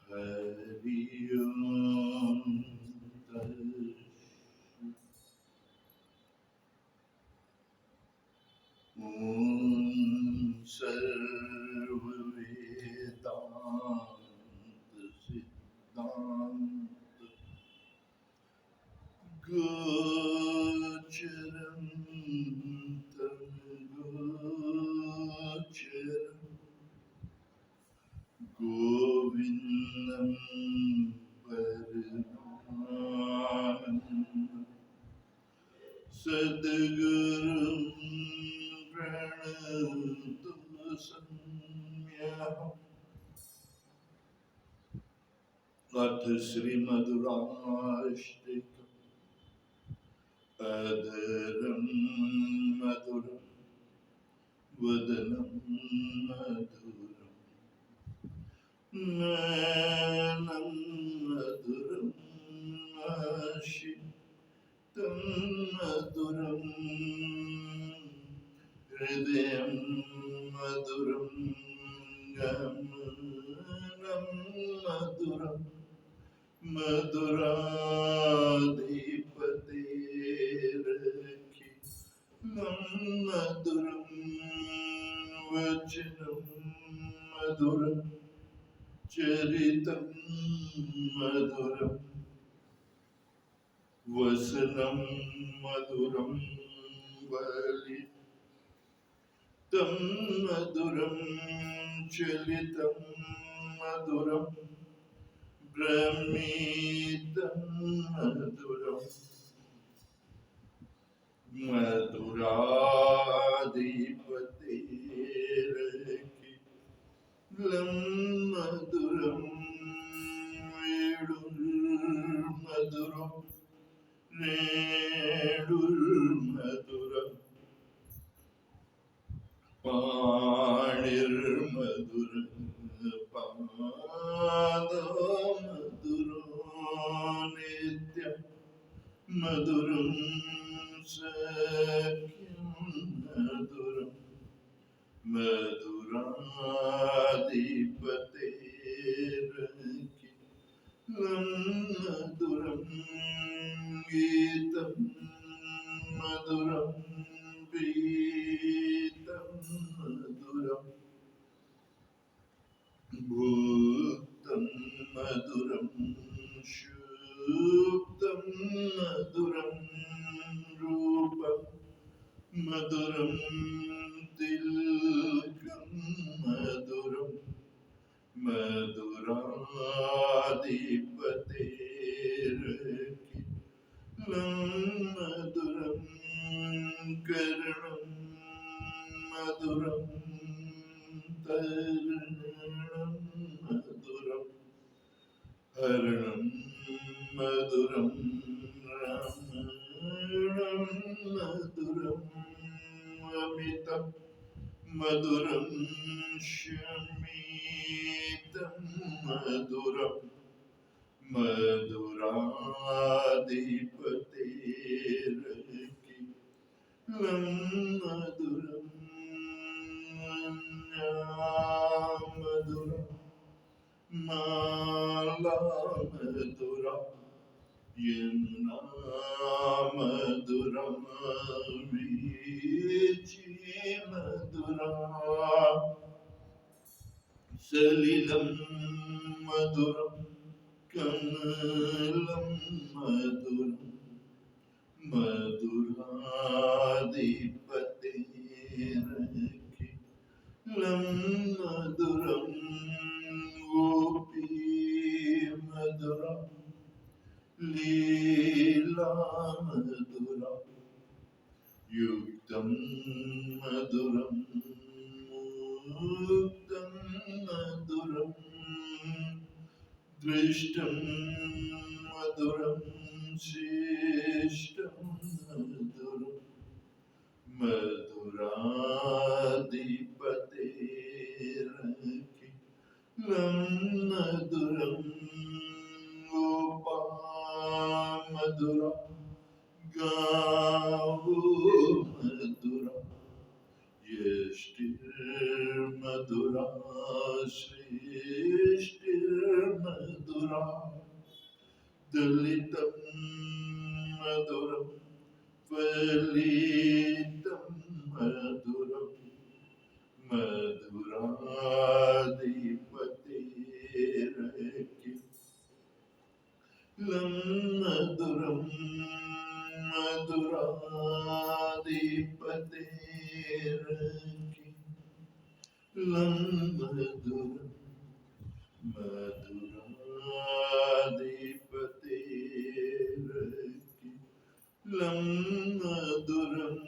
हरि ओम सर्ववेदांत सिद्धांत गोचरं तद्गोचरं गोविन्दं परमानन्दं सद्गुरुं प्रणतोऽस्म्यहम्। अथ श्रीमधुराष्टकम् अधरं मधुरं वदनं मधुरं नयनं मधुरं आशितं मधुरं हृदयं मधुरं गमनं मधुरं मधुराधिपतेरखिलं मधुरं वचनं मधुरं चरितं मधुरं वसनं मधुरं वलितं मधुरं चलितं मधुरं भ्रमितं मधुरं मधुराधिपतेरखिलं मधुरं वेणुर्मधुरं रेणुर्मधुरं पाणिर्मधुरं पादमधुरो नित्यं मधुरं सख्यं मधुरं मधुराधिपतेरखिलं मधुरं गीतं मधुरं पीतं मधुरं भूतं मधुरं शुद्धं मधुरं रूपं मधुरं तिलकं मधुरं मधुराधिपतेरखिलं मधुरं कर्णं मधुरं तर्णं मधुरं हरणं मधुरं रमणं मधुरं अमितं मधुरं शमितं मधुरं मधुराधिपतेरखिलं मधुरं मधुरं माला मधुरा यमुना मधुरं वीची मधुरा सलिलं मधुरं कमलं मधुरं मधुराधिपतेरखिलं मधुरं गोपी मधुरा लीला मधुरा युक्तं मधुरं मुक्तं मधुरं दृष्टं मधुरं शिष्टं मधुरं मधुराधिपतेरखिलं मधुरं गोपा मधुरा गावो मधुरा यष्टिर्मधुरा श्रेष्ठिर्मधुरा दलितं मधुरं फलितं मधुरं मधुराधिपतेरखिलं मधुरं मधुराधिपतेरखिलं मधुरं मधुराधिपतेरखिलं मधुरम्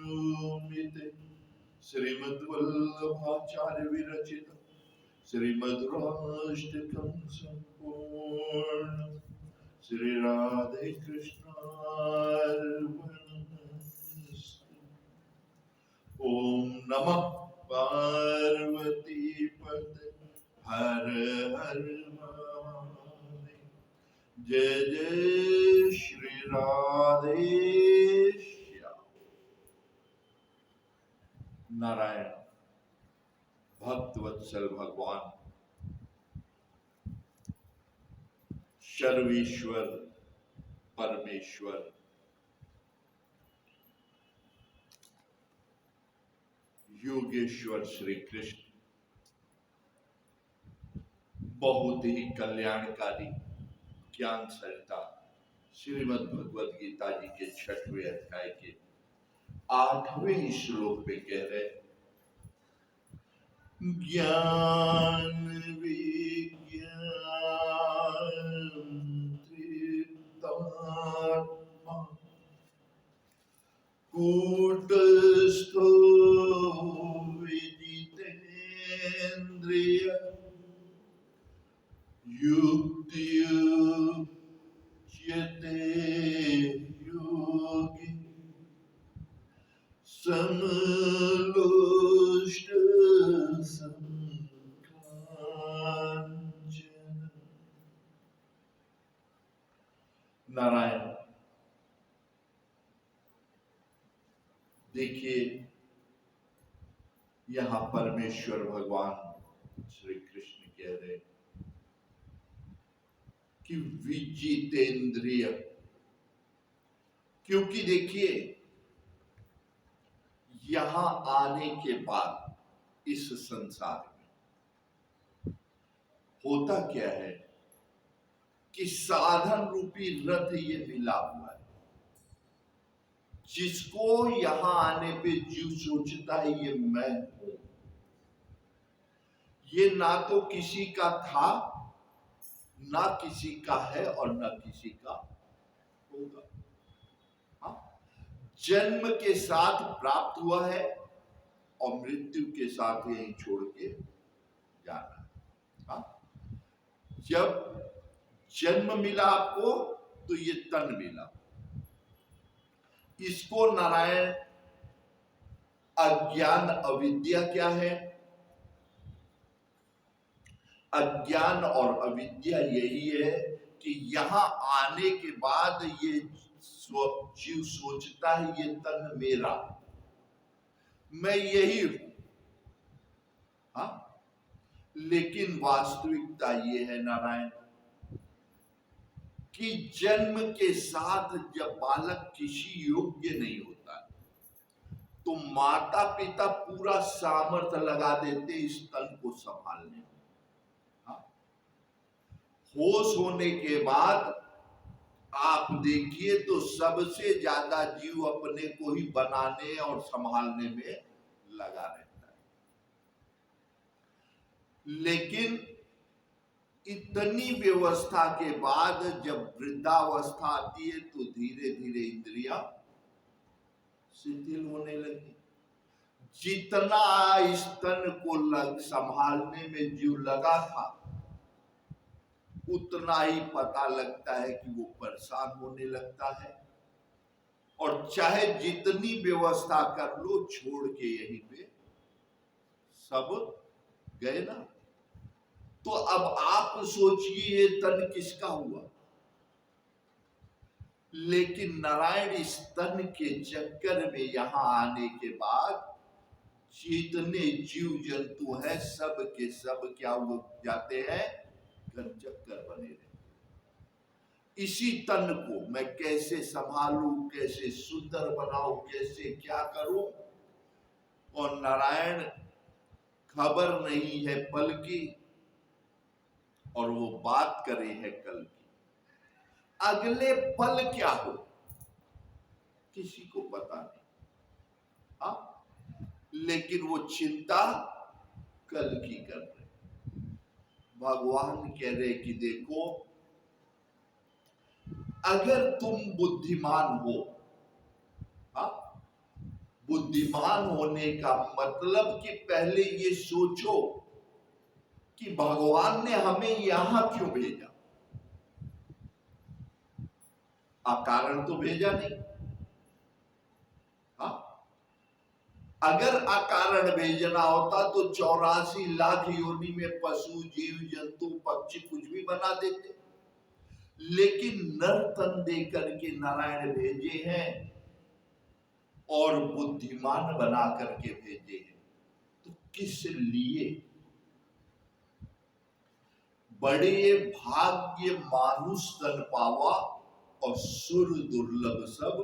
ओमिते श्रीमद्वल्लभाचार्य विरचित श्रीमधुराष्टकं संपूर्ण श्री राधे कृष्णार्पणमस्तु। ओम नमः पार्वती पते हर हर महादेव। जय जय श्री राधे श्याम। नारायण भक्तवत्सल भगवान सर्वेश्वर परमेश्वर योगेश्वर श्री कृष्ण बहुत ही कल्याणकारी ज्ञान सरिता श्रीमद् भगवद गीता जी के 6वें अध्याय के 8वें श्लोक में कह रहे ज्ञान विज्ञान तृप्तात्मा कूटस्थो विजितेन्द्रिय युक्त्युच्यते योगी समलोष्ट संकांचन। नारायण देखिए यहां परमेश्वर भगवान श्री कृष्ण कह रहे कि विजितेंद्रिय, क्योंकि देखिए यहां आने के बाद इस संसार में होता क्या है कि साधन रूपी रथ ये मिला हुआ है। जिसको यहां आने पे जीव सोचता है ये मैं हूं, ये ना तो किसी का था, ना किसी का है और ना किसी का होगा। हाँ? जन्म के साथ प्राप्त हुआ है और मृत्यु के साथ यहीं छोड़ के जाना है। हाँ? जब जन्म मिला आपको तो ये तन मिला, इसको नारायण अज्ञान अविद्या क्या है? अज्ञान और अविद्या यही है कि यहां आने के बाद ये जीव सोचता है ये तन मेरा, मैं यही हूं। हाँ? लेकिन वास्तविकता ये है नारायण कि जन्म के साथ जब बालक किसी योग्य नहीं होता तो माता पिता पूरा सामर्थ्य लगा देते इस तन को संभालने में। हाँ? होश होने के बाद आप देखिए तो सबसे ज्यादा जीव अपने को ही बनाने और संभालने में लगा रहता है। लेकिन इतनी व्यवस्था के बाद जब वृद्धावस्था आती है तो धीरे धीरे इंद्रियां शिथिल होने लगी। जितना इस तन को संभालने में जीव लगा था उतना ही पता लगता है कि वो परेशान होने लगता है और चाहे जितनी व्यवस्था कर लो छोड़ के यहीं पे सब गए ना। तो अब आप सोचिए ये तन किसका हुआ। लेकिन नारायण इस तन के चक्कर में यहां आने के बाद जितने जीव जंतु हैं सब के सब क्या हो जाते हैं, घर चक्कर बने रहते। इसी तन को मैं कैसे संभालूं, कैसे सुंदर बनाऊं, कैसे क्या करूं। और नारायण खबर नहीं है पल की, और वो बात करे है कल की। अगले पल क्या हो किसी को पता नहीं, हाँ, लेकिन वो चिंता कल की कर रहे। भगवान कह रहे कि देखो, अगर तुम बुद्धिमान हो, हाँ, बुद्धिमान होने का मतलब कि पहले ये सोचो कि भगवान ने हमें यहां क्यों भेजा। अकारण तो भेजा नहीं, हाँ। अगर अकारण भेजना होता तो 84 लाख योनि में पशु जीव जंतु पक्षी कुछ भी बना देते, लेकिन नर तन दे करके नारायण भेजे हैं और बुद्धिमान बना करके भेजे हैं। तो किस लिए? बड़े भाग्य मानुष तन पावा और सुर दुर्लभ सब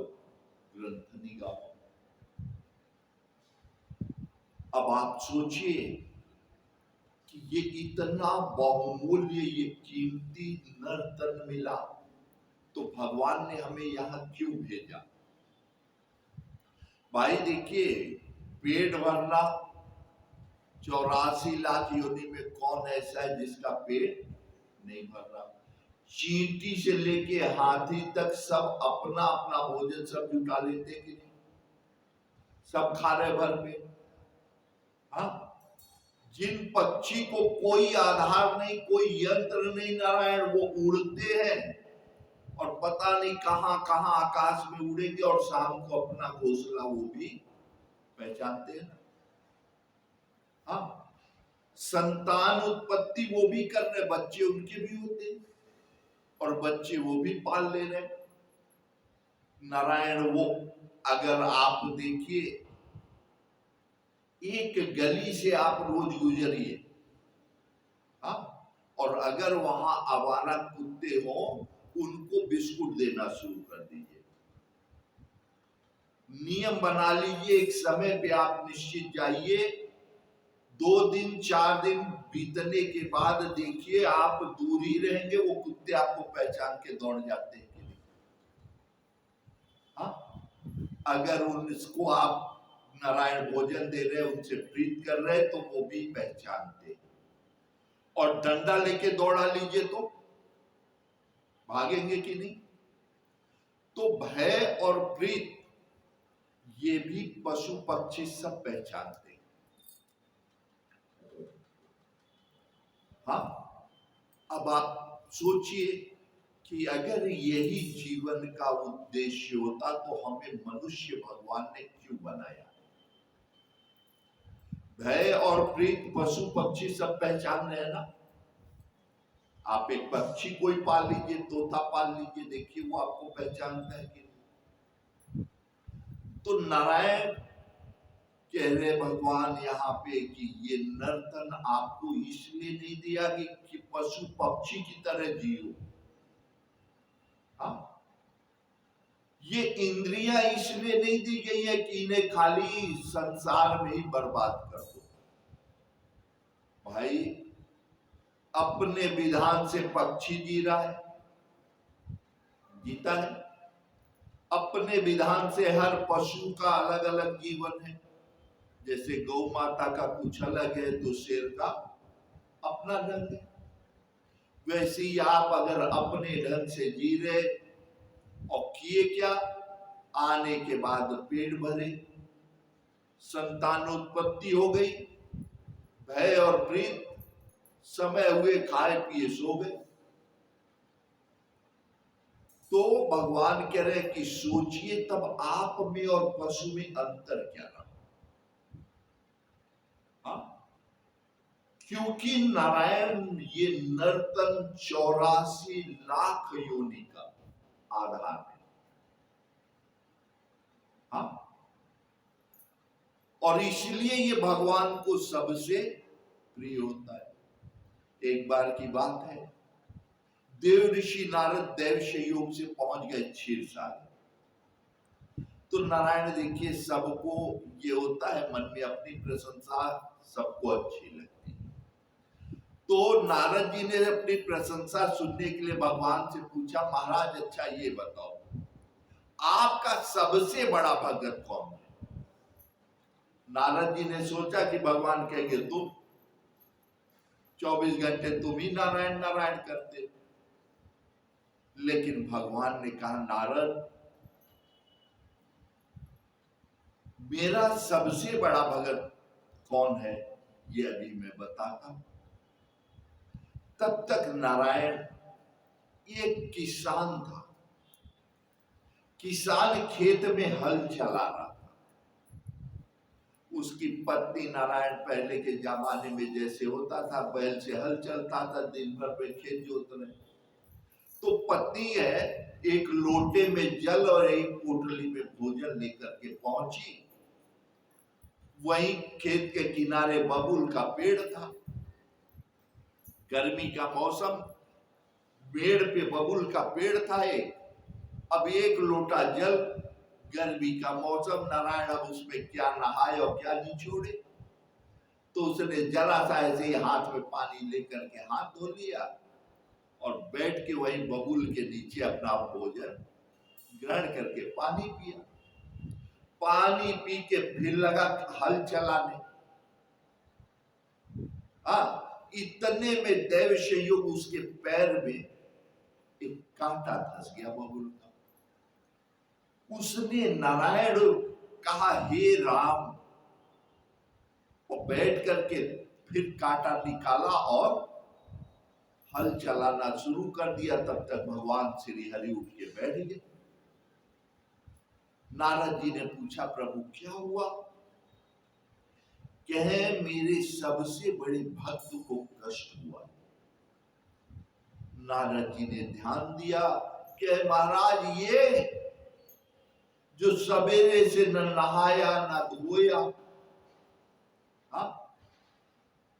ग्रंथ निगाहो। अब आप सोचिए कि ये इतना बहुमूल्य, ये कीमती नर तन मिला, तो भगवान ने हमें यहां क्यों भेजा? भाई देखिए, पेट भरना 84 लाख योनि में कौन ऐसा है जिसका पेट नहीं भर रहा? चींटी से लेके हाथी तक सब अपना अपना भोजन सब जुटा लेते कि नहीं? सब खा रहे भर पेट, हाँ। जिन पक्षी को कोई आधार नहीं, कोई यंत्र नहीं नारायण, वो उड़ते हैं और पता नहीं कहां कहां आकाश में उड़ेंगे, और शाम को अपना घोंसला वो भी पहचानते हैं, हाँ। संतान उत्पत्ति वो भी कर रहे, बच्चे उनके भी होते हैं और बच्चे वो भी पाल ले रहे नारायण। वो अगर आप देखिए, एक गली से आप रोज गुजरिए, हाँ, और अगर वहां आवारा कुत्ते हो, उनको बिस्कुट देना शुरू कर दीजिए। नियम बना लीजिए, एक समय पे आप निश्चित जाइए, 2 दिन 4 दिन बीतने के बाद देखिए आप दूर ही रहेंगे, वो कुत्ते आपको पहचान के दौड़ जाते हैं कि नहीं, हाँ। अगर उनको आप नारायण भोजन दे रहे, उनसे प्रीत कर रहे, तो वो भी पहचानते। और डंडा लेके दौड़ा लीजिए तो भागेंगे कि नहीं? तो भय और प्रीत ये भी पशु पक्षी सब पहचानते हैं, हाँ। अब आप सोचिए कि अगर यही जीवन का उद्देश्य होता तो हमें मनुष्य भगवान ने क्यों बनाया? भय और प्रीत पशु पक्षी सब पहचान रहे हैं ना। आप एक पक्षी कोई पाल लीजिए, तोता पाल लीजिए, देखिए वो आपको पहचानता है कि नहीं। तो नारायण कह रहे भगवान यहाँ पे कि ये नर्तन आपको इसलिए नहीं दिया कि पशु पक्षी की तरह जियो, हाँ। ये इंद्रियां इसलिए नहीं दी गई है कि इन्हें खाली संसार में ही बर्बाद कर दो। भाई, अपने विधान से पक्षी जी रहा है, जीता है। अपने विधान से हर पशु का अलग अलग जीवन है। जैसे गौ माता का कुछ अलग है, तो शेर का अपना ढंग है। वैसे ही आप अगर अपने ढंग से जी रहे और किए क्या, आने के बाद पेट भरे, संतानोत्पत्ति हो गई, भय और प्रीत, समय हुए खाए पिए सो गए। तो भगवान कह रहे हैं कि सोचिए तब आप में और पशु में अंतर क्या रहा, हाँ। क्योंकि नारायण ये नर्तन 84 लाख योनि का आधार है, हाँ। और इसलिए ये भगवान को सबसे प्रिय होता है। एक बार की बात है, देव ऋषि नारद दैव योग से पहुंच गए क्षीरसागर। तो नारायण देखिए, सबको ये होता है मन में अपनी प्रशंसा सबको अच्छी लगती है। तो नारद जी ने अपनी प्रशंसा सुनने के लिए भगवान से पूछा, महाराज अच्छा ये बताओ, आपका सबसे बड़ा भगत कौन है? नारद जी ने सोचा कि भगवान कहेंगे तुम, 24 घंटे तुम ही नारायण नारायण करते। लेकिन भगवान ने कहा, नारद मेरा सबसे बड़ा भगत कौन है ये अभी मैं बताता हूं। तब तक नारायण एक किसान था। किसान खेत में हल चला रहा था। उसकी पत्नी, नारायण पहले के जमाने में जैसे होता था, बैल से हल चलता था, दिन भर में खेत जोतने। तो पत्नी है, एक लोटे में जल और एक पोटली में भोजन लेकर के पहुंची। वहीं खेत के किनारे बबूल का पेड़ था। गर्मी का मौसम, पेड़ पे बबूल का पेड़ था एक। अब एक लोटा जल, गर्मी का मौसम, नारायण अब उसमें क्या नहाए और क्या निचोड़े। तो उसने जरा सा ऐसे ही हाथ में पानी लेकर के हाथ धो लिया और बैठ के वहीं बबूल के नीचे अपना भोजन ग्रहण करके पानी पिया। पानी पी के फिर लगा हल चलाने। इतने में दैव संयोग उसके पैर में एक कांटा धस गया बबूल का। उसने नारायण कहा, हे राम, और बैठ करके फिर कांटा निकाला और हल चलाना शुरू कर दिया। तब तक भगवान श्री हरि उठ के बैठ गए। नारद जी ने पूछा, प्रभु क्या हुआ? कहे, मेरे सबसे बड़े भक्त को कष्ट हुआ। नारद जी ने ध्यान दिया कि महाराज ये जो सवेरे से न नहाया न धोया,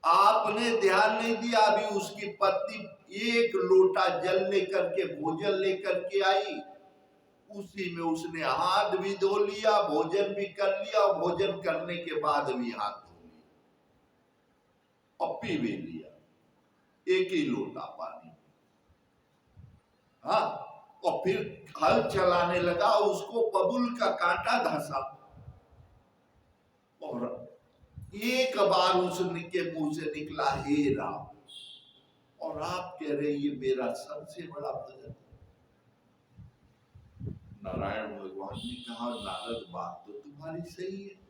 आपने ध्यान नहीं दिया। अभी उसकी पत्नी एक लोटा जल लेकर के भोजन लेकर के आई, उसी में उसने हाथ भी धो लिया, भोजन भी कर लिया, और भोजन करने के बाद भी हाथ धो लिया और पी भी लिया, एक ही लोटा पानी। और फिर हल चलाने लगा। उसको बबूल का कांटा धंसा और एक बार उसके मुंह से निकला, हे राम। और आप कह रहे ये मेरा सबसे बड़ा भगत। नारायण भगवान ने कहा, नारद बात तो तुम्हारी सही है।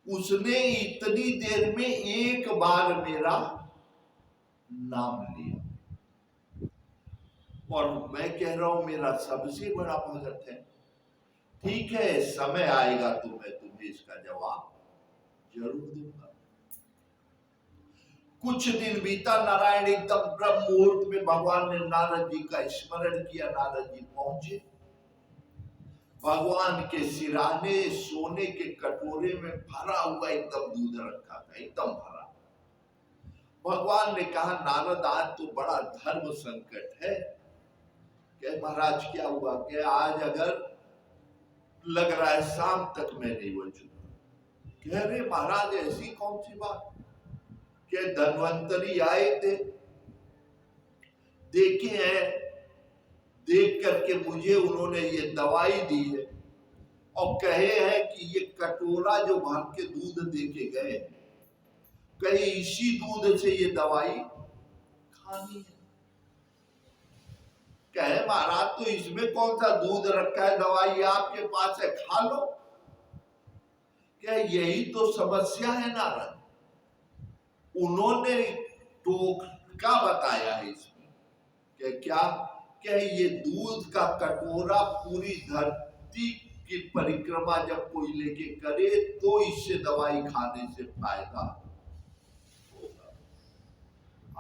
उसने इतनी देर में एक बार मेरा नाम लिया और मैं कह रहा हूं मेरा सबसे बड़ा भगत है। ठीक है, समय आएगा तो मैं तुम्हें इसका जवाब जरूर दूंगा। कुछ दिन बीता। नारायण एकदम ब्रह्म मुहूर्त में भगवान ने नारद जी का स्मरण किया। नारद जी पहुंचे। भगवान के सिराने सोने के कटोरे में भरा हुआ एकदम दूध रखा था, एकदम भरा। भगवान ने कहा, नारद आज तो बड़ा धर्म संकट है। क्या महाराज क्या हुआ? क्या आज अगर लग रहा है शाम तक मैं नहीं बचूंगा। कह रहे महाराज ऐसी कौन सी बात? क्या धन्वंतरी आए थे, देखे हैं, देख करके मुझे उन्होंने ये दवाई दी है और कहे हैं कि ये कटोरा जो भर के दूध देके गए, कहीं इसी दूध से ये दवाई खानी है। कहे महाराज तो इसमें कौन सा दूध रखा है, दवाई आपके पास है, खा लो। क्या यही तो समस्या है नारद। उन्होंने टोटका बताया है इसमें। क्या ये दूध का कटोरा पूरी धरती की परिक्रमा जब कोई लेके करे तो इससे दवाई खाने से फायदा होगा।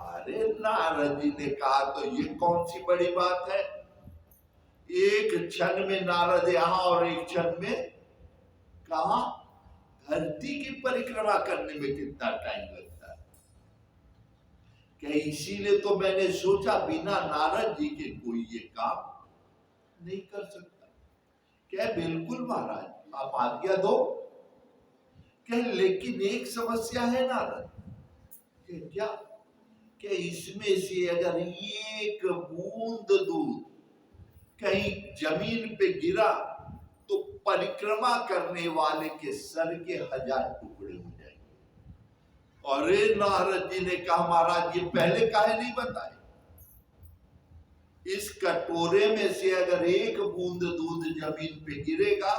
अरे नारद जी ने कहा, तो ये कौन सी बड़ी बात है? एक क्षण में नारद यहां और एक क्षण में कहा। धरती की परिक्रमा करने में कितना टाइम लगता है? क्या इसीलिए तो मैंने सोचा बिना नारद जी के कोई ये काम नहीं कर सकता। क्या बिल्कुल महाराज आप आज्ञा दो। क्या लेकिन एक समस्या है नारद। क्या क्या इसमें से अगर एक बूंद दूध कहीं जमीन पे गिरा तो परिक्रमा करने वाले के सर के 1000 टुकड़े हो जाएंगे। अरे नारद जी ने कहा महाराज ये पहले काहे नहीं बताए। इस कटोरे में से अगर एक बूंद दूध जमीन पे गिरेगा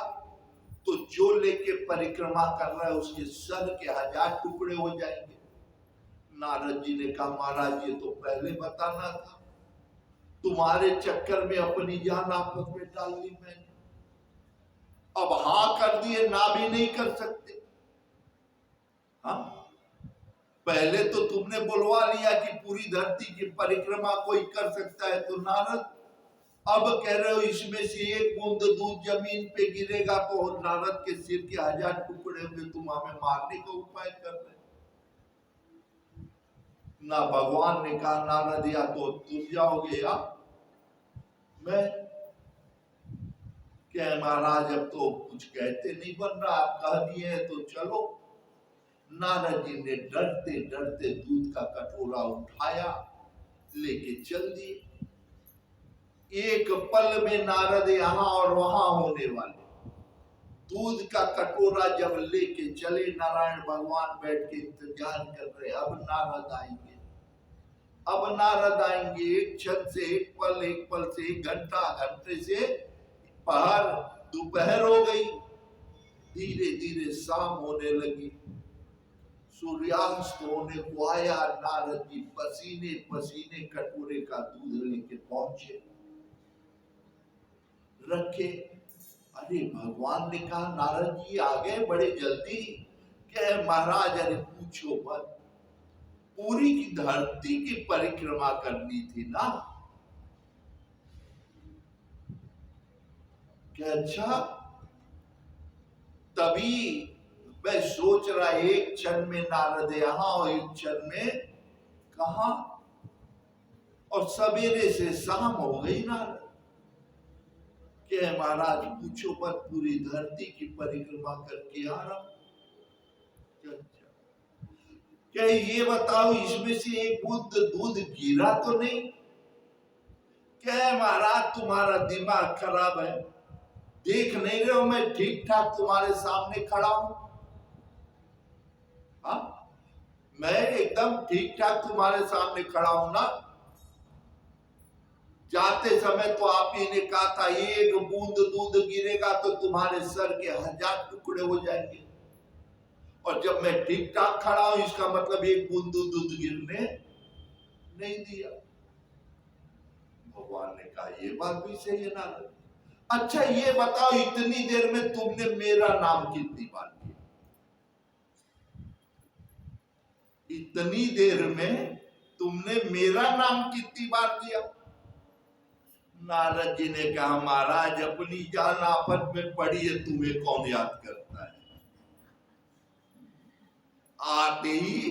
तो जो लेके परिक्रमा कर रहा है उसके सर के 1000 टुकड़े हो जाएंगे। नारद जी ने कहा महाराज ये तो पहले बताना था। तुम्हारे चक्कर में अपनी जान आपस में डाल ली मैंने। अब हाँ कर दिए ना भी नहीं कर सकते। हाँ पहले तो तुमने बुलवा लिया कि पूरी धरती की परिक्रमा कोई कर सकता है तो नारद अब कह रहे हो इसमें से एक बूंद दूध जमीन पे गिरेगा तो नारद के सिर के 1000 टुकड़े होंगे। तुम हमें मारने का उपाय कर रहे। ना भगवान ने कहा नारद या तो तुम जाओगे या मैं। क्या महाराज अब तो कुछ कहते नहीं बन रहा आप कह दिए तो चलो। नारद जी ने डरते डरते दूध का कटोरा उठाया लेके चल दिए। एक पल में नारद यहाँ और वहां होने वाले। दूध का कटोरा जब लेके चले नारायण भगवान बैठ के इंतजार कर रहे अब नारद आएंगे अब नारद आएंगे। एक क्षण से एक पल से एक घंटा घंटे से पहर दोपहर हो गई। धीरे धीरे शाम होने लगी। सूर्यास्त होने को आया। नारद जी पसीने पसीने कटोरे का दूध लेके पहुंचे रखे। अरे भगवान ने कहा नारद जी आ गए बड़े जल्दी। क्या महाराज अरे पूछो मत। पूरी की धरती की परिक्रमा करनी थी ना। क्या अच्छा तभी मैं सोच रहा एक क्षण में नारद यहाँ और एक क्षण में कहा और सवेरे से शाम हो गई नारद। क्या महाराज पूछो मत पूरी धरती की परिक्रमा करके आ रहा। क्या ये बताओ इसमें से एक बूंद दूध गिरा तो नहीं। क्या महाराज तुम्हारा दिमाग खराब है। देख नहीं रहे हो मैं ठीक ठाक तुम्हारे सामने खड़ा हूं। हाँ मैं एकदम ठीक ठाक तुम्हारे सामने खड़ा हूं ना। जाते समय तो आप ही ने कहा था एक बूंद दूध गिरेगा तो तुम्हारे सर के 1000 टुकड़े हो जाएंगे। और जब मैं ठीक ठाक खड़ा हूं इसका मतलब एक बूंद दूध गिरने नहीं दिया। भगवान ने कहा ये बात भी सही है नारद। अच्छा ये बताओ इतनी देर में तुमने मेरा नाम कितनी बार लिया। इतनी देर में तुमने मेरा नाम कितनी बार लिया। नारद जी ने कहा महाराज अपनी जान आफत में पड़ी है तुम्हें कौन याद करता है। आते ही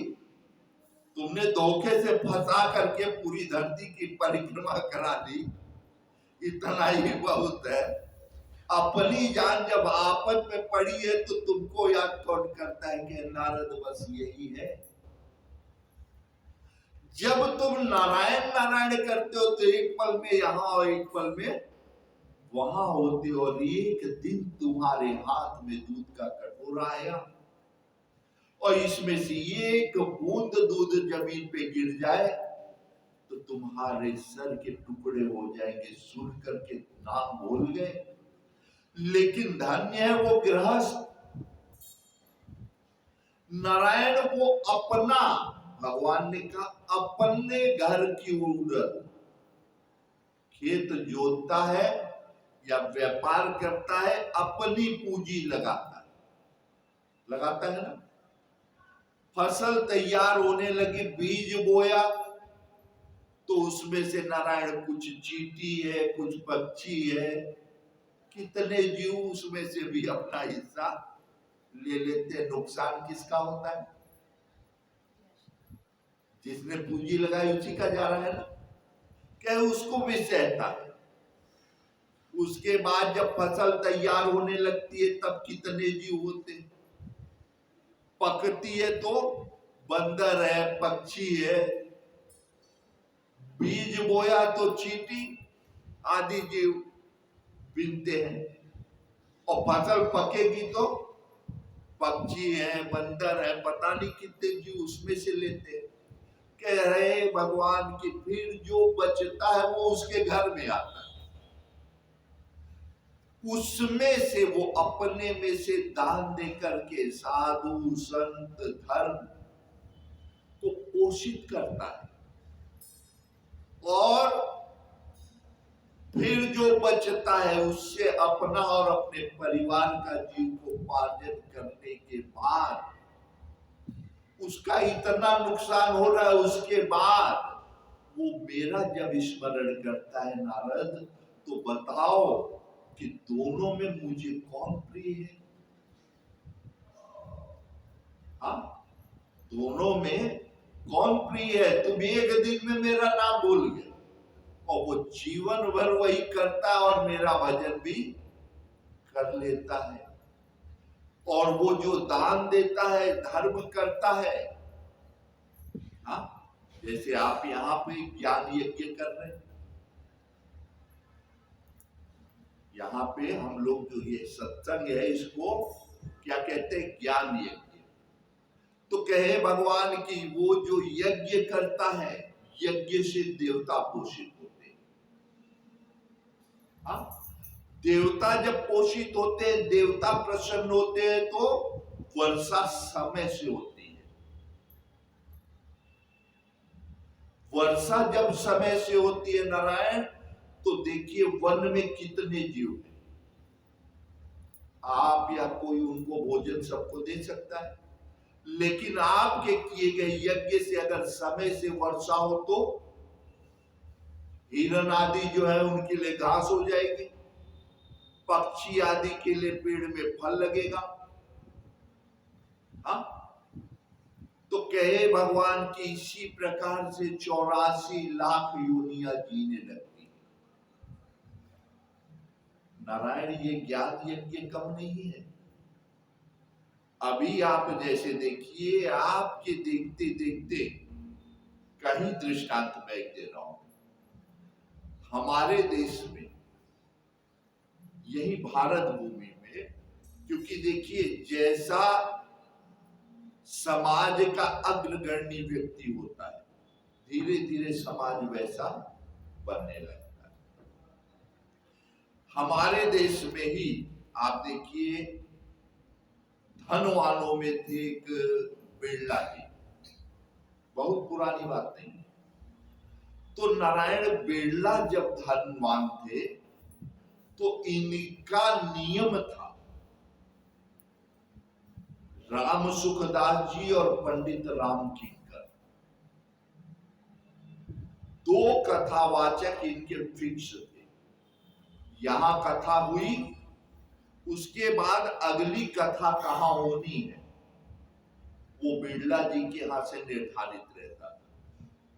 तुमने धोखे से फंसा करके पूरी धरती की परिक्रमा करा दी। इतना ही बहुत है। अपनी जान जब आफत में पड़ी है तो तुमको याद कौन करता है कि नारद बस यही है। जब तुम नारायण नारायण करते हो तो एक पल में यहां और एक पल में वहां होते हो। और एक दिन तुम्हारे हाथ में दूध का कटोरा आया और इसमें से एक बूंद दूध जमीन पे गिर जाए तो तुम्हारे सर के टुकड़े हो जाएंगे। सुन करके नाम भूल गए। लेकिन धन्य है वो गृहस्थ नारायण को अपना भगवान ने कहा अपने घर की उड़द खेत जोतता है या व्यापार करता है अपनी पूंजी लगाता है ना। फसल तैयार होने लगी बीज बोया तो उसमें से नारायण कुछ चींटी है कुछ पक्षी है कितने जीव उसमें से भी अपना हिस्सा ले लेते। नुकसान किसका होता है। जिसने पूंजी लगाई उसी का जा रहा है ना। क्या उसको भी सहता है। उसके बाद जब फसल तैयार होने लगती है तब कितने जीव होते हैं। पकती है तो बंदर है, पक्षी है, बीज बोया तो चींटी आदि जीव बीनते हैं, और फसल पकेगी तो पक्षी है, बंदर है, पता नहीं कितने जीव उसमें से लेते हैं। कह रहे भगवान की फिर जो बचता है वो उसके घर में आता है, उसमें से वो अपने में से दान देकर के साधु संत धर्म को पोषित करता है, और फिर जो बचता है उससे अपना और अपने परिवार का जीविकोपार्जन करने के बाद उसका इतना नुकसान हो रहा है, उसके बाद वो मेरा जब स्मरण करता है नारद, तो बताओ कि दोनों में मुझे कौन प्रिय है? हाँ, दोनों में कौन प्रिय है? तुम एक दिन में मेरा नाम भूल गए, और वो जीवन भर वही करता है और मेरा भजन भी कर लेता है, और वो जो दान देता है, धर्म करता है। हाँ, जैसे आप यहाँ पे ज्ञान यज्ञ कर रहे हैं, यहाँ पे हम लोग जो ये सत्संग है इसको क्या कहते हैं? ज्ञान यज्ञ। तो कहे भगवान की वो जो यज्ञ करता है, यज्ञ से देवता पोषित होते हैं। हाँ, देवता जब पोषित होते हैं, देवता प्रसन्न होते हैं, तो वर्षा समय से होती है। वर्षा जब समय से होती है नारायण, तो देखिए वन में कितने जीव हैं। आप या कोई उनको भोजन सबको दे सकता है, लेकिन आपके किए गए यज्ञ से अगर समय से वर्षा हो तो हिरण आदि जो है उनके लिए घास हो जाएगी, पक्षी आदि के लिए पेड़ में फल लगेगा। हाँ, तो कहे भगवान की इसी प्रकार से 84 लाख योनियां जीने लगती। नारायण ये ज्ञान यज्ञ कम नहीं है। अभी आप जैसे देखिए, आपके देखते देखते कहीं दृष्टांत मैं दे रहा हूं, हमारे देश में, यही भारत भूमि में, क्योंकि देखिए जैसा समाज का अग्रगण्य व्यक्ति होता है, धीरे धीरे समाज वैसा बनने लगता है। हमारे देश में ही आप देखिए, धनवानों में थे एक बिरला जी, बहुत पुरानी बात नहीं। तो नारायण बिरला जब धनवान थे तो इनका नियम था, राम सुखदास जी और पंडित राम किंकर, दो कथावाचक इनके फिक्स थे। यहां कथा हुई, उसके बाद अगली कथा कहां होनी है वो बिरला जी के हाथ से निर्धारित रहता था।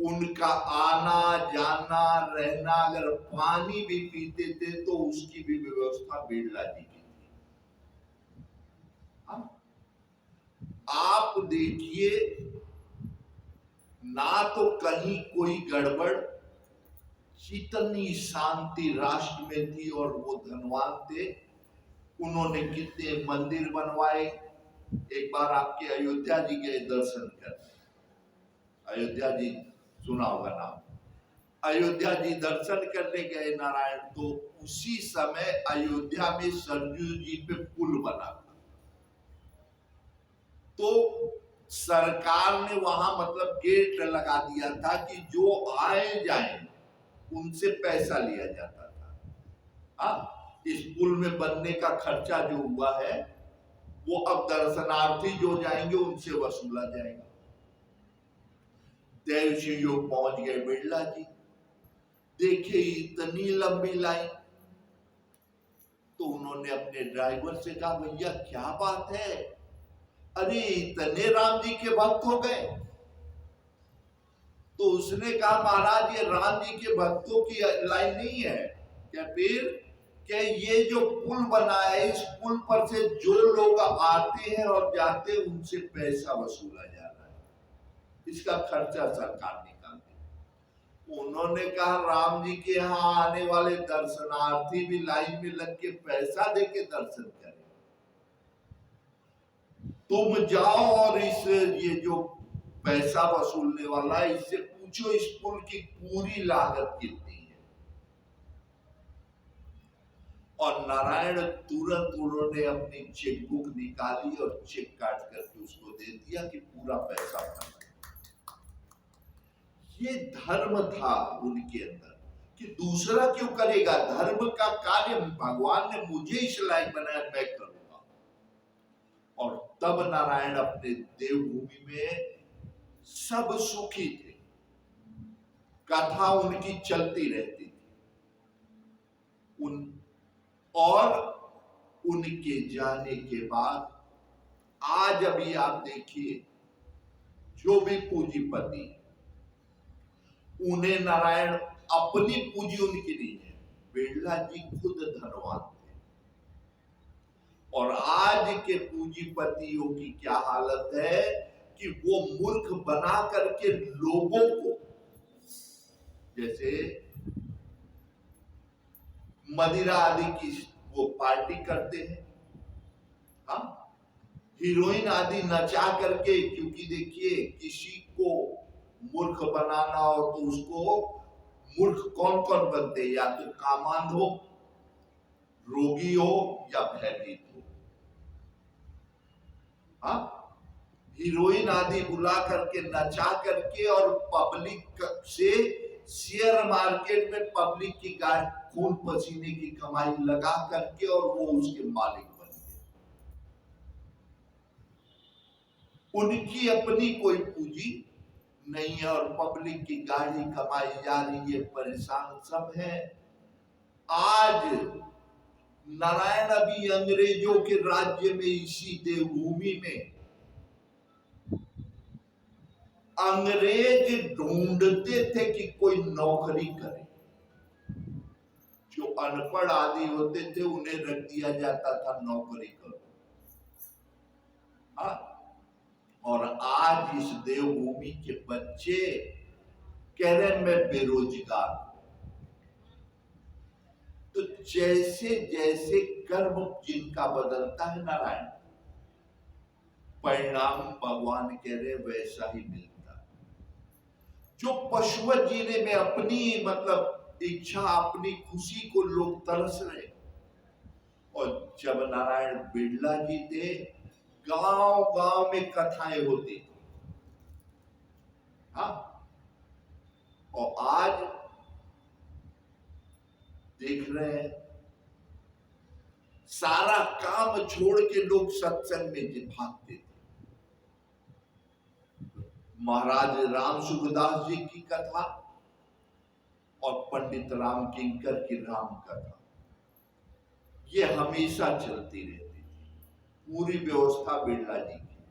उनका आना जाना रहना, अगर पानी भी पीते थे तो उसकी भी व्यवस्था बिरला जी की थी। आप देखिए, ना तो कहीं कोई गड़बड़, कितनी शांति राष्ट्र में थी, और वो धनवान थे। उन्होंने कितने मंदिर बनवाए। एक बार आपके अयोध्या जी गए दर्शन करने, अयोध्या जी सुना होगा नाम, अयोध्या जी दर्शन करने गए नारायण, तो उसी समय अयोध्या में सरयू जी पे पुल बना था। तो सरकार ने वहां मतलब गेट लगा दिया था कि जो आए जाए उनसे पैसा लिया जाता था। इस पुल में बनने का खर्चा जो हुआ है वो अब दर्शनार्थी जो जाएंगे उनसे वसूला जाएगा। देवशी योग पहुंच गए बिरला जी, देखे इतनी लंबी लाइन, तो उन्होंने अपने ड्राइवर से कहा, भैया क्या बात है, अरे इतने राम जी के भक्त हो गए? तो उसने कहा महाराज ये राम जी के भक्तों की लाइन नहीं है क्या? फिर क्या ये जो पुल बना है इस पुल पर से जो लोग आते हैं और जाते हैं उनसे पैसा वसूला जा रहा है, इसका खर्चा सरकार निकालती है। उन्होंने कहा राम जी के यहाँ आने वाले दर्शनार्थी भी लाइन में लग के पैसा दे के दर्शन करें, तुम जाओ और इस ये जो पैसा वसूलने वाला है इससे पूछो इस पुल की पूरी लागत कितनी है। और नारायण तुरंत उन्होंने अपनी चेकबुक निकाली और चेक काट करके उसको दे दिया कि पूरा पैसा भरना। ये धर्म था उनके अंदर कि दूसरा क्यों करेगा, धर्म का कार्य भगवान ने मुझे इस लायक बनाया, मैं करूंगा। और तब नारायण अपने देवभूमि में सब सुखी थे, कथा उनकी चलती रहती थी। और उनके जाने के बाद आज अभी आप देखिए जो भी पूंजीपति, उन्हें नारायण अपनी पूंजी उनकी नहीं है, बिरला जी खुद धनवान थे। और आज के पूंजीपतियों की क्या हालत है कि वो मूर्ख बना करके लोगों को, जैसे मदिरा आदि की वो पार्टी करते हैं, हाँ, हीरोइन आदि नचा करके, क्योंकि देखिए किसी को मूर्ख बनाना हो तो उसको मूर्ख कौन कौन बनते हैं, या तो कामांध हो, रोगी हो या भयभीत हो। हाँ, हीरोइन आदि बुला करके नचा करके और पब्लिक से शेयर मार्केट में पब्लिक की खून पसीने की कमाई लगा करके और वो उसके मालिक बन गए। उनकी अपनी कोई पूंजी नहीं है और पब्लिक की गाड़ी कमाई जा रही है, परेशान सब है। आज नारायण अभी अंग्रेजों के राज्य में इसी देवभूमि में अंग्रेज ढूंढते थे कि कोई नौकरी करे, जो अनपढ़ आदि होते थे उन्हें रख दिया जाता था नौकरी करो। और आज इस देवभूमि के बच्चे कह रहे मैं बेरोजगार हूं। तो जैसे जैसे कर्म जिनका बदलता है नारायण, परिणाम भगवान कह रहे वैसा ही मिलता। जो पशुवत जीने में अपनी मतलब इच्छा, अपनी खुशी को लोग तरस रहे, और जब नारायण बिरला जी थे गांव गांव में कथाएं होती थी। हाँ, और आज देख रहे हैं सारा काम छोड़ के लोग सत्संग में भागते थे। महाराज राम सुखदास जी की कथा और पंडित राम किंकर की राम कथा, ये हमेशा चलती रहती थी। पूरी व्यवस्था बिरला जी की,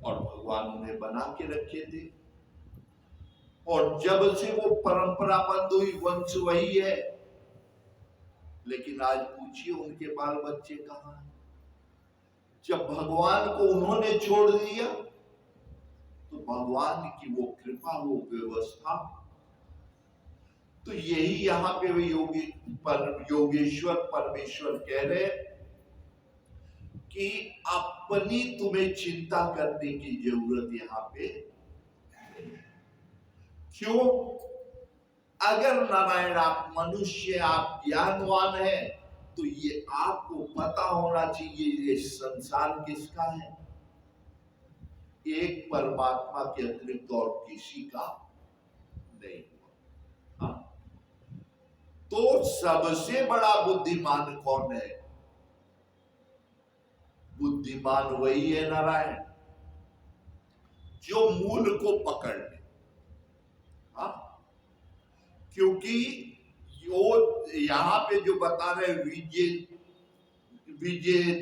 और भगवान उन्हें बना के रखे थे। और जब से वो परंपरा बंद हुई, वंश वही है, लेकिन आज पूछिए उनके बाल बच्चे कहां हैं? जब भगवान को उन्होंने छोड़ दिया तो भगवान की वो कृपा, वो व्यवस्था, तो यही यहाँ पे योगेश्वर परमेश्वर कह रहे कि अपनी तुम्हें चिंता करने की जरूरत यहाँ पे नहीं। क्यों? अगर नारायण आप मनुष्य, आप ज्ञानवान हैं, तो ये आपको पता होना चाहिए ये संसार किसका है, एक परमात्मा के अतिरिक्त और किसी का नहीं। हाँ? तो सबसे बड़ा बुद्धिमान कौन है? बुद्धिमान वही है नारायण जो मूल को पकड़ ले। हाँ? क्योंकि यहां पे जो बता रहे विजय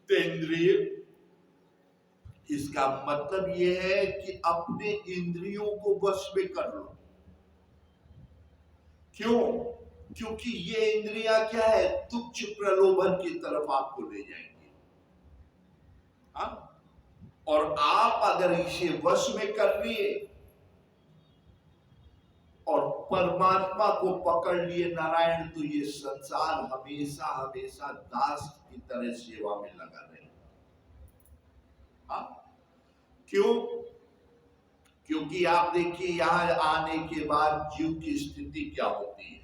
तेंद्रिय, इसका मतलब यह है कि अपने इंद्रियों को वश में कर लो। क्यों? क्योंकि ये इंद्रियां क्या है, तुच्छ प्रलोभन की तरफ आपको ले जाएंगे। हाँ? और आप अगर इसे वश में कर लिए और परमात्मा को पकड़ लिए नारायण, तो ये संसार हमेशा हमेशा दास की तरह सेवा में लगा रहेगा। हाँ? क्यों? क्योंकि आप देखिए यहां आने के बाद जीव की स्थिति क्या होती है।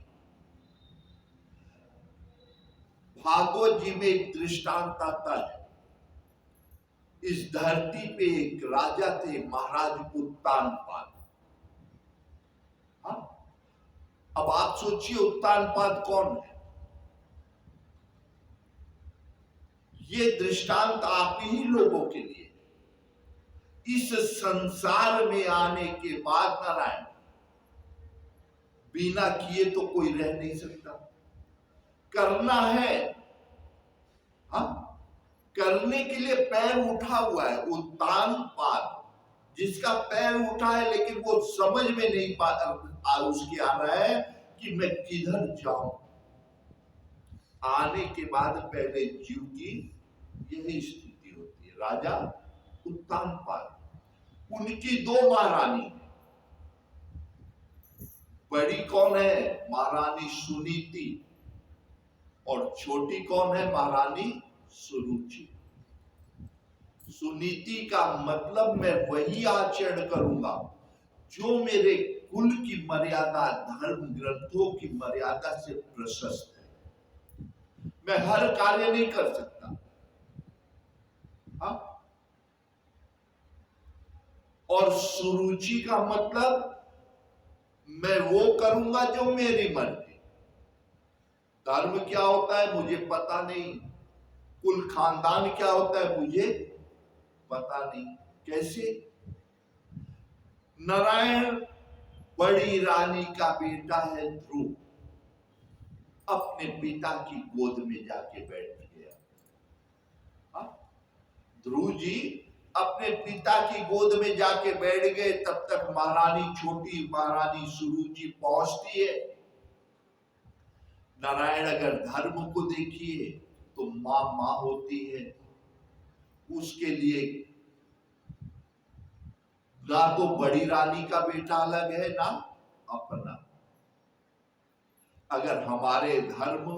भागवत जी में एक दृष्टांत आता है। इस धरती पे एक राजा थे, महाराज उत्तानपाद। हाँ? अब आप सोचिए उत्तानपाद कौन है। ये दृष्टांत आप ही लोगों के लिए। इस संसार में आने के बाद नारायण, बिना किए तो कोई रह नहीं सकता। करना है। हाँ? करने के लिए पैर उठा हुआ है। उत्तानपाद जिसका पैर उठा है, लेकिन वो समझ में नहीं उसके आ रहा है कि मैं किधर जाऊं। आने के बाद पहले जीव की यही स्थिति होती है। राजा उत्तानपाद, उनकी दो महारानी है। बड़ी कौन है? महारानी सुनीति। और छोटी कौन है? महारानी सुरुचि। सुनीति का मतलब मैं वही आचरण करूंगा जो मेरे कुल की मर्यादा, धर्म ग्रंथों की मर्यादा से प्रशस्त है। मैं हर कार्य नहीं कर सकता। हाँ? और सुरुचि का मतलब मैं वो करूंगा जो मेरी मर्जी। धर्म क्या होता है मुझे पता नहीं, कुल खानदान क्या होता है मुझे पता नहीं। कैसे? नारायण बड़ी रानी का बेटा है ध्रुव, अपने पिता की गोद में जाके बैठ गया। हाँ? ध्रुव जी अपने पिता की गोद में जाके बैठ गए। तब तक महारानी, छोटी महारानी सुरुचि पहुंचती है। नारायण अगर धर्म को देखिए तो मां मां होती है। उसके लिए ना तो बड़ी रानी का बेटा अलग है ना अपना। अगर हमारे धर्म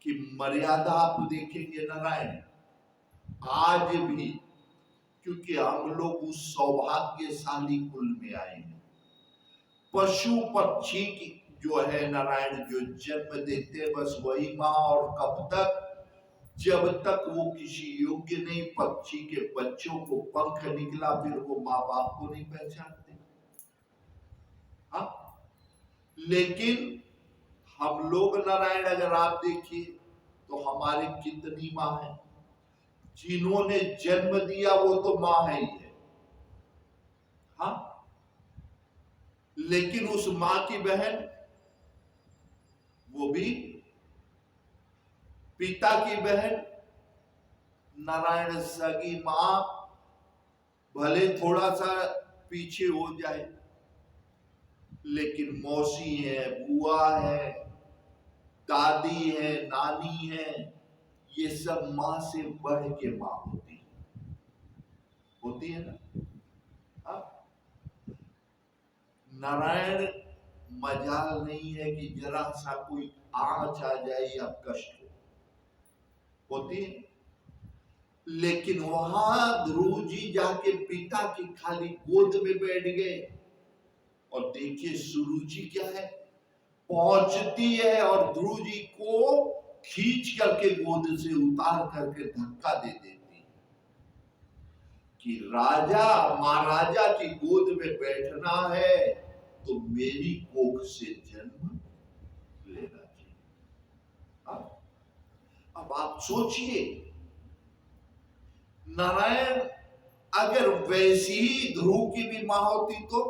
की मर्यादा आप देखेंगे नारायण, आज भी, क्योंकि हम लोग उस सौभाग्यशाली कुल में आए हैं। पशु पक्षी की जो है नारायण, जो जन्म देते हैं बस वही माँ। और कब तक? जब तक वो किसी योग्य नहीं। पक्षी के बच्चों को पंख निकला फिर वो माँ बाप को नहीं पहचानते। हाँ? लेकिन हम लोग नारायण अगर आप देखिए तो हमारे कितनी माँ है। जिन्होंने जन्म दिया वो तो माँ है ही है। हाँ? लेकिन उस माँ की बहन वो भी पिता की बहन। नारायण सगी मां भले थोड़ा सा पीछे हो जाए, लेकिन मौसी है, बुआ है, दादी है, नानी है, ये सब मां से बढ़ के मां होती है ना। हाँ? नारायण मजाल नहीं है कि जरा सा कोई आंच आ जाए या कष्ट होती है। लेकिन वहां ध्रुव जी जाके पिता की खाली गोद में बैठ गए। और देखिए सुरुचि क्या है, पहुंचती है और ध्रुव जी को खींच करके गोद से उतार करके धक्का दे देती है कि राजा, महाराजा की गोद में बैठना है तो मेरी कोख से जन्म लेना चाहिए। अब आप सोचिए नारायण अगर वैसी ही ध्रुव की भी मां होती तो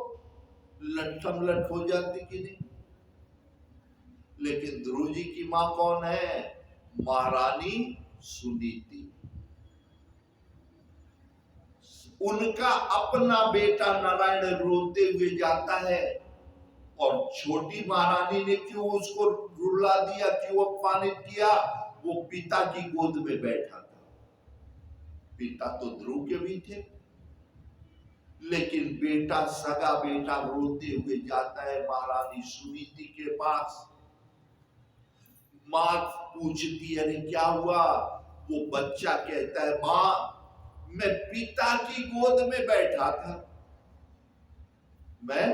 लट्ठम लट हो जाती कि नहीं। लेकिन ध्रुव जी की मां कौन है? महारानी सुनीति। उनका अपना बेटा नारायण रोते हुए जाता है, और छोटी महारानी ने क्यों उसको रुला दिया, क्यों अपमानित किया? वो पिता की गोद में बैठा था। पिता तो ध्रुव के भी थे, लेकिन बेटा, सगा बेटा रोते हुए जाता है महारानी सुनीति के पास। मां पूछती है, अरे क्या हुआ? वो बच्चा कहता है, मां, मैं पिता की गोद में बैठा था, मैं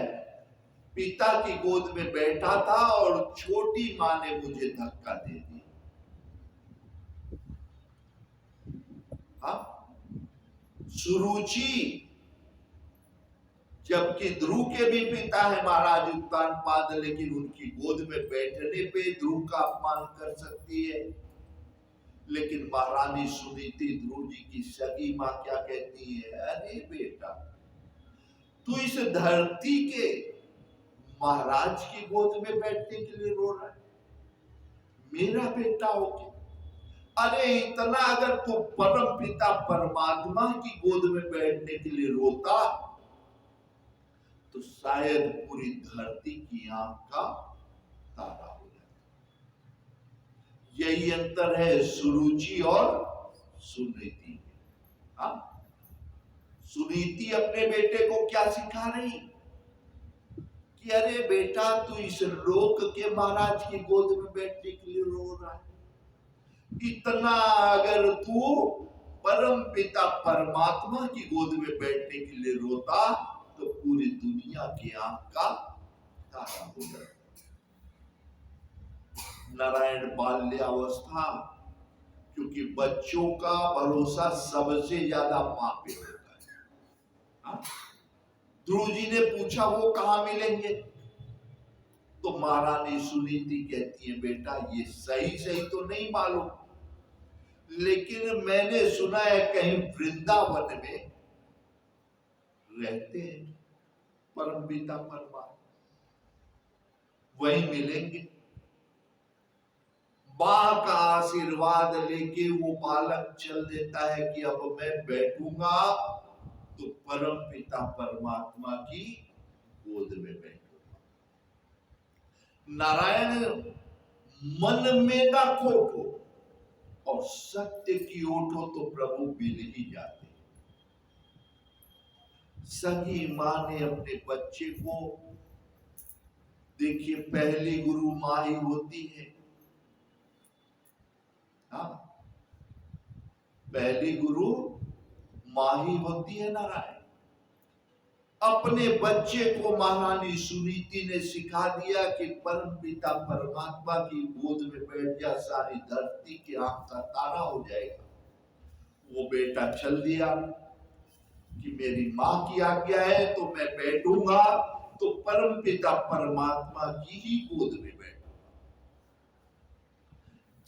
पिता की गोद में बैठा था और छोटी मां ने मुझे धक्का दे दिया। सुरुचि, जबकि ध्रुव के भी पिता है महाराज उत्तानपाद, लेकिन उनकी गोद में बैठने पे ध्रुव का अपमान कर सकती है। लेकिन महारानी सुनीति ध्रुव जी की सगी मां क्या कहती है, अरे बेटा, तू इस धरती के महाराज की गोद में बैठने के लिए रो रहा है, मेरा बेटा होके? अरे इतना अगर तू परम पिता परमात्मा की गोद में बैठने के लिए रोता तो शायद पूरी धरती की आंख का तारा हो जाता। यही अंतर है सुरुचि और सुनीति। सुनीति अपने बेटे को क्या सिखा रही कि अरे बेटा, तू इस लोक के महाराज की गोद में बैठने के लिए रो रहा है, इतना अगर तू परम पिता परमात्मा की गोद में बैठने के लिए रोता तो पूरी दुनिया की आंख का तारा हो जाता। नारायण बाल्यावस्था, क्योंकि बच्चों का भरोसा सबसे ज्यादा मां पे होता है। ध्रुव जी ने पूछा, वो कहां मिलेंगे? तो महारानी सुनीति कहती है, बेटा, ये सही सही तो नहीं मालूम, लेकिन मैंने सुना है कहीं वृंदावन में रहते हैं परम पिता परमात्मा, वहीं मिलेंगे। मां का आशीर्वाद लेके वो बालक चल देता है कि अब मैं बैठूंगा तो परम पिता परमात्मा की गोद में बैठूंगा। नारायण मन में ना खोटो और सत्य की ओठो तो प्रभु मिल ही जाते। सगी मां ने अपने बच्चे को, देखिए, पहली गुरु मां ही होती है। पहली गुरु मां ही होती है नारायण। अपने बच्चे को महारानी सुनीति ने सिखा दिया कि परम पिता परमात्मा की गोद में बैठ जा, सारी धरती की आंख का तारा हो जाएगा। वो बेटा चल दिया कि मेरी मां की आज्ञा है तो मैं बैठूंगा तो परम पिता परमात्मा की ही गोद में बैठूंगा।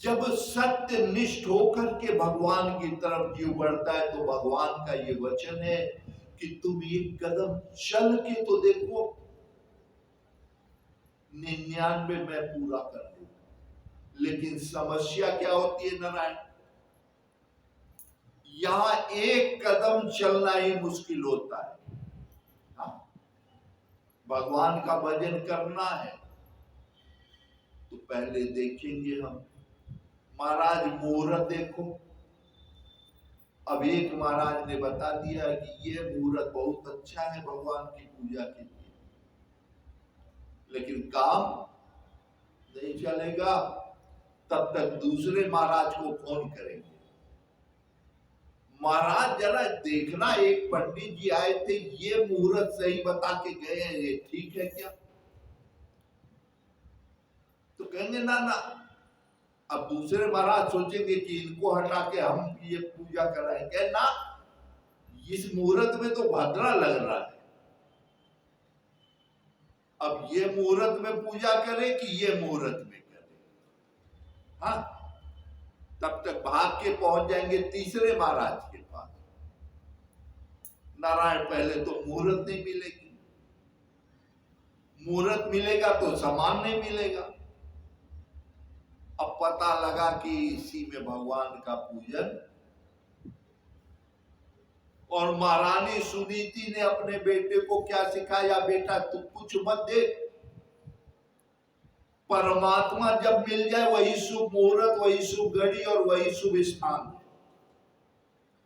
जब सत्य निष्ठ होकर के भगवान की तरफ जीव बढ़ता है तो भगवान का ये वचन है कि तुम एक कदम चल के तो देखो, 99 मैं पूरा कर दूंगा। लेकिन समस्या क्या होती है नारायण, यहां एक कदम चलना ही मुश्किल होता है। भगवान का भजन करना है तो पहले देखेंगे हम, महाराज मुहूर्त देखो। अब एक महाराज ने बता दिया कि ये मुहूर्त बहुत अच्छा है भगवान की पूजा के लिए, लेकिन काम नहीं चलेगा, तब तक दूसरे महाराज को फोन करेंगे, महाराज जरा देखना, एक पंडित जी आए थे, ये मुहूर्त सही बता के गए हैं, ये ठीक है क्या? तो कहेंगे ना ना। अब दूसरे महाराज सोचेंगे कि इनको हटा के हम ये पूजा कराएंगे ना, इस मुहूर्त में तो भद्रा लग रहा है, अब ये मुहूर्त में पूजा करे कि ये मुहूर्त में करे। हाँ, तब तक भाग के पहुंच जाएंगे तीसरे महाराज के पास। नारायण पहले तो मुहूर्त नहीं मिलेगी, मुहूर्त मिलेगा तो सामान नहीं मिलेगा। अब पता लगा कि इसी में भगवान का पूजन और महारानी सुनीति ने अपने बेटे को क्या सिखाया, बेटा तू कुछ मत देख, परमात्मा जब मिल जाए वही शुभ मुहूर्त, वही शुभ घड़ी और वही शुभ स्थान।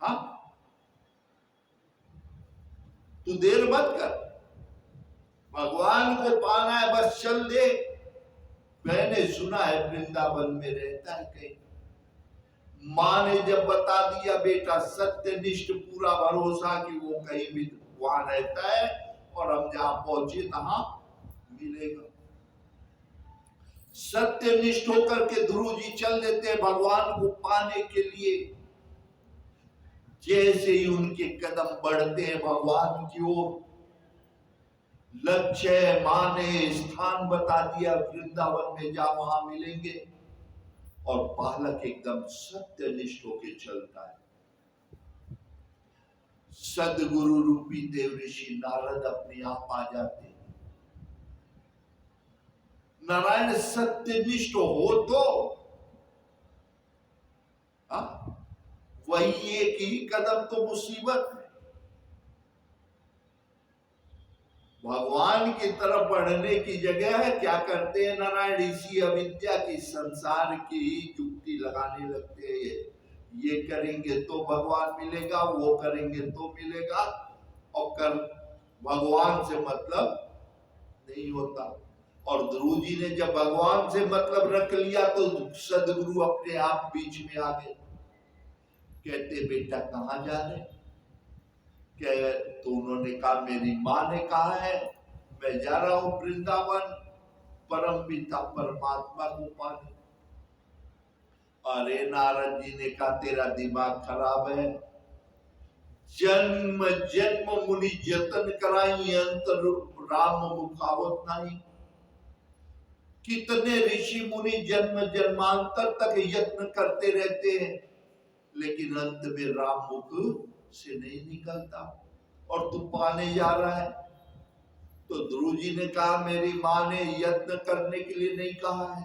हाँ, तू देर मत कर, भगवान को पाना है बस चल दे। मैंने सुना है वृंदावन में रहता है कहीं, माँ ने जब बता दिया बेटा सत्यनिष्ठ पूरा भरोसा कि वो कहीं भी वहां रहता है और हम जहां पहुंचे तहां मिलेगा, सत्यनिष्ठ होकर के ध्रुव जी चल देते हैं भगवान को पाने के लिए। जैसे ही उनके कदम बढ़ते हैं भगवान की ओर, लक्ष्य माँ ने स्थान बता दिया वृंदावन में जा वहां मिलेंगे, और बालक एकदम सत्यनिष्ठ होकर चलता है। सदगुरु रूपी देव ऋषि नारद अपने आप आ जाते हैं। नारायण सत्यनिष्ठ हो तो वही एक ही कदम तो मुसीबत है। भगवान की तरफ बढ़ने की जगह है क्या करते हैं नारायण, इसी अविद्या की संसार की युक्ति लगाने लगते हैं। ये करेंगे तो भगवान मिलेगा, वो करेंगे तो मिलेगा, और कर भगवान से मतलब नहीं होता। और ध्रुव जी ने जब भगवान से मतलब रख लिया तो सदगुरु अपने आप बीच में आ गए। कहते बेटा कहाँ जा रहे? तो उन्होंने कहा मेरी माँ ने कहा है मैं जा रहा हूं वृंदावन परम पिता परमात्मा को पाने। अरे नारद जी ने कहा तेरा दिमाग खराब है, जन्म जन्म मुनि जतन कराई अंतर राम मुखावत नहीं। कितने ऋषि मुनि जन्म जन्मांतर तक यत्न करते रहते हैं, लेकिन अंत में राम मुख से नहीं निकलता, और तू पाने जा रहा है। तो ध्रुव जी ने कहा मेरी माँ ने यत्न करने के लिए नहीं कहा है।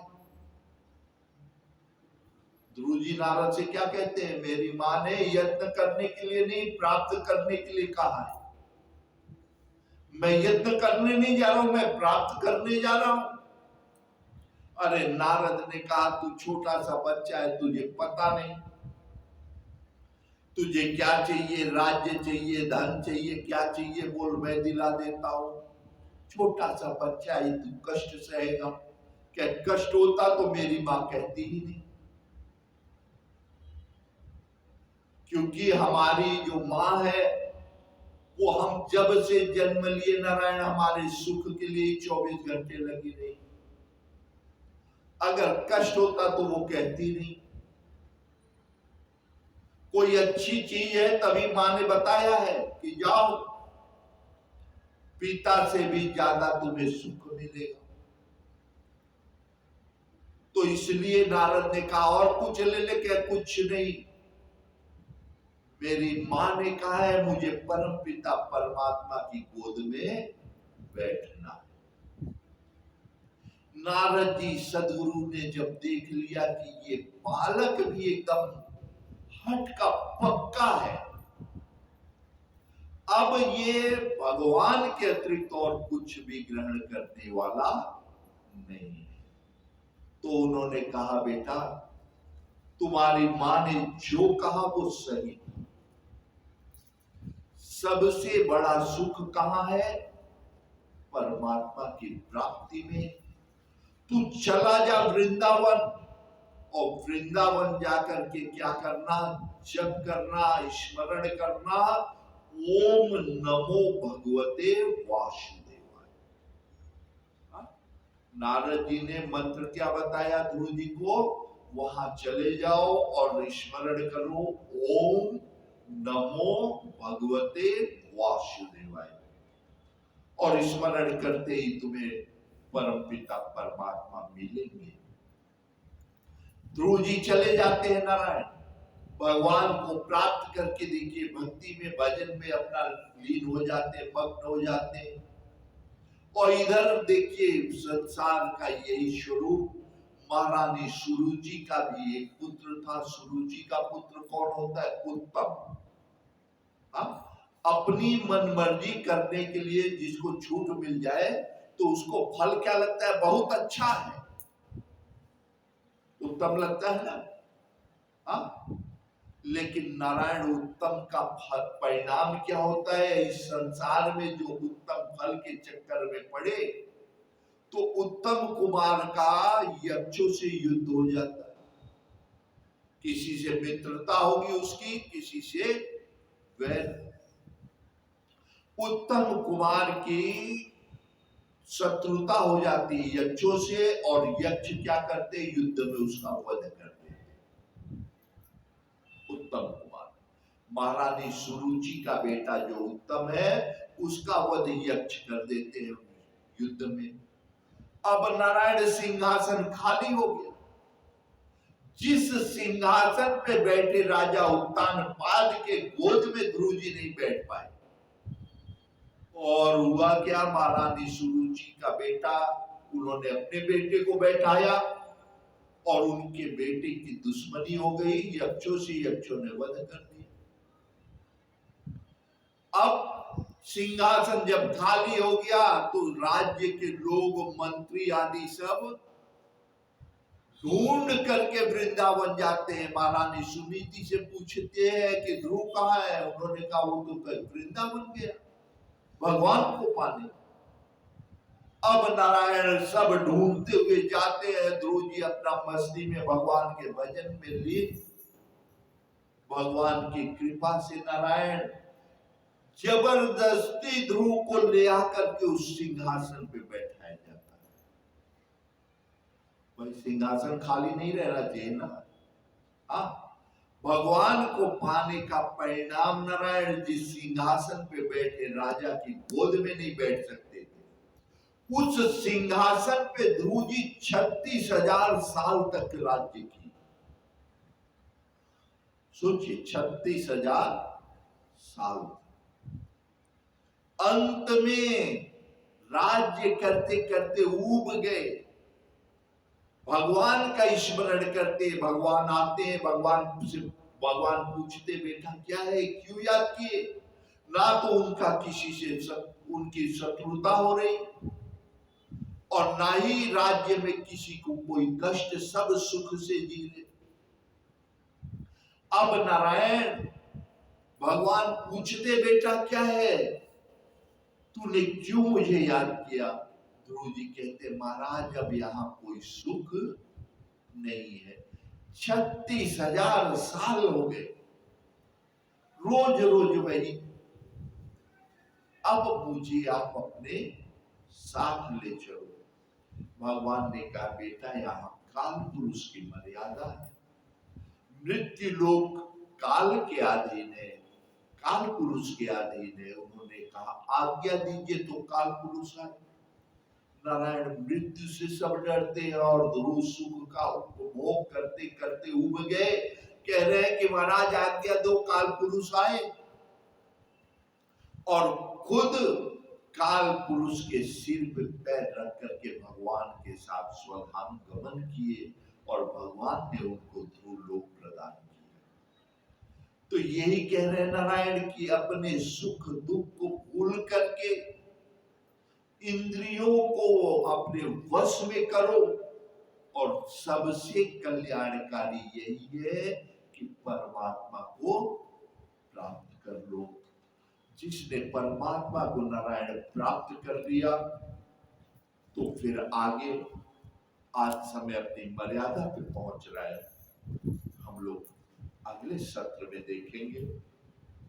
ध्रुव जी नारद से क्या कहते हैं, मेरी माँ ने यत्न करने के लिए नहीं प्राप्त करने के लिए कहा है। मैं यत्न करने नहीं जा रहा हूं, मैं प्राप्त करने जा रहा हूं। अरे नारद ने कहा तू छोटा सा बच्चा है, तुझे पता नहीं, तुझे क्या चाहिए, राज्य चाहिए, धन चाहिए, क्या चाहिए बोल मैं दिला देता हूं। छोटा सा बच्चा है, तू कष्ट सहेगा क्या? कष्ट होता तो मेरी मां कहती ही नहीं, क्योंकि हमारी जो मां है वो हम जब से जन्म लिए नारायण हमारे सुख के लिए 24 घंटे लगी रही। अगर कष्ट होता तो वो कहती नहीं। कोई अच्छी चीज है तभी मां ने बताया है कि जाओ, पिता से भी ज्यादा तुम्हें सुख मिलेगा। तो इसलिए नारद ने कहा और कुछ ले ले, क्या कुछ नहीं, मेरी मां ने कहा है मुझे परम पिता परमात्मा की गोद में बैठना। नारद जी सदगुरु ने जब देख लिया कि ये बालक भी एकदम हट का पक्का है, अब ये भगवान के अतिरिक्त और कुछ भी ग्रहण करने वाला नहीं है, तो उन्होंने कहा बेटा तुम्हारी मां ने जो कहा वो सही। सबसे बड़ा सुख कहां है? परमात्मा की प्राप्ति में। तू चला जा वृंदावन, और वृंदावन जाकर के क्या करना? जप करना, स्मरण करना, ओम नमो भगवते वासुदेवाय। नारद जी ने मंत्र क्या बताया ध्रुव जी को? वहां चले जाओ और स्मरण करो ओम नमो भगवते वासुदेवाय, और स्मरण करते ही तुम्हें परम पिता परमात्मा मिलेंगे। ध्रुव जी चले जाते हैं नारायण, भगवान को प्राप्त करके देखिए भक्ति में भजन में अपना लीन हो जाते हैं, मग्न हो जाते हैं। और इधर देखिए संसार का यही स्वरूप, महारानी सुरुचि का भी एक पुत्र था। सुरुचि का पुत्र कौन होता है? उत्तम। अपनी मनमर्जी करने के लिए जिसको छूट मिल जाए तो उसको फल क्या लगता है? बहुत अच्छा है, उत्तम लगता है ना? हाँ, लेकिन नारायण उत्तम का परिणाम क्या होता है? इस संसार में जो उत्तम फल के चक्कर में पड़े तो उत्तम कुमार का यक्षों से युद्ध हो जाता है। किसी से मित्रता होगी उसकी, किसी से वैर। उत्तम कुमार की शत्रुता हो जाती है यक्षों से, और यक्ष क्या करते? युद्ध में उसका वध करते हैं। उत्तम कुमार महारानी सुरुचि का बेटा जो उत्तम है, उसका वध यक्ष कर देते हैं युद्ध में। अब नारायण सिंहासन खाली हो गया। जिस सिंहासन पे बैठे राजा उत्तानपाद के गोद में ध्रुव जी नहीं बैठ पाए, और हुआ क्या? महारानी सुरुचि का बेटा, उन्होंने अपने बेटे को बैठाया और उनके बेटे की दुश्मनी हो गई यक्षों से, यक्षों ने वध कर दिया। अब सिंहासन जब खाली हो गया तो राज्य के लोग, मंत्री आदि सब ढूंढ करके वृंदावन जाते हैं। महारानी सुनीति से पूछते हैं कि ध्रुव कहाँ है? उन्होंने कहा वो तो वृंदावन गया भगवान को पाने। अब नारायण सब ढूंढते हुए जाते हैं। ध्रुव जी अपना मस्ती में भगवान के भजन में लीन। भगवान की कृपा से नारायण जबरदस्ती ध्रुव को ले आकर के उस सिंहासन पे बैठाया जाता है। भाई सिंहासन खाली नहीं रहना चाहिए ना। हाँ, भगवान को पाने का परिणाम नारायण जिस सिंहासन पे बैठे राजा की गोद में नहीं बैठ सकते थे, उस सिंहासन पे ध्रुव जी 36,000 साल तक राज्य की। सोचिए 36,000 साल। अंत में राज्य करते करते ऊब गए। भगवान का स्मरण करते, भगवान आते हैं, भगवान पूछते बेटा क्या है, क्यों याद किए? ना तो उनका किसी से उनकी शत्रुता हो रही और ना ही राज्य में किसी को कोई कष्ट, सब सुख से जी रहे। अब नारायण भगवान पूछते बेटा क्या है, तूने क्यों मुझे याद किया? ध्रुव जी कहते महाराज अब यहाँ कोई सुख नहीं है। 36,000 साल हो गए, रोज रोज वही। अब मुझे आप अपने साथ ले चलो। भगवान ने कहा बेटा यहाँ काल पुरुष की मर्यादा है। मृत्यु लोक काल के अधीन है, काल पुरुष के अधीन है। उन्होंने कहा आज्ञा दीजिए तो काल पुरुष आए। नारायण मृत्यु से सब डरते हैं और ध्रुव सुख का उपभोग करते करते उब गए। कह रहे हैं कि महाराज आज्ञा दो काल पुरुष आए, और खुद काल पुरुष के सिर पे पैर रख करके भगवान के साथ स्वधाम गमन किए और भगवान ने उनको ध्रुव लोक प्रदान किया। तो यही कह रहे हैं नारायण कि अपने सुख दुख को भूल करके इंद्रियों को अपने वश में करो, और सबसे कल्याणकारी यही है कि परमात्मा को प्राप्त कर लो। जिसने परमात्मा को नारायण प्राप्त कर लिया तो फिर आगे आज समय अपनी मर्यादा पे पहुंच रहा है। हम लोग अगले सत्र में देखेंगे।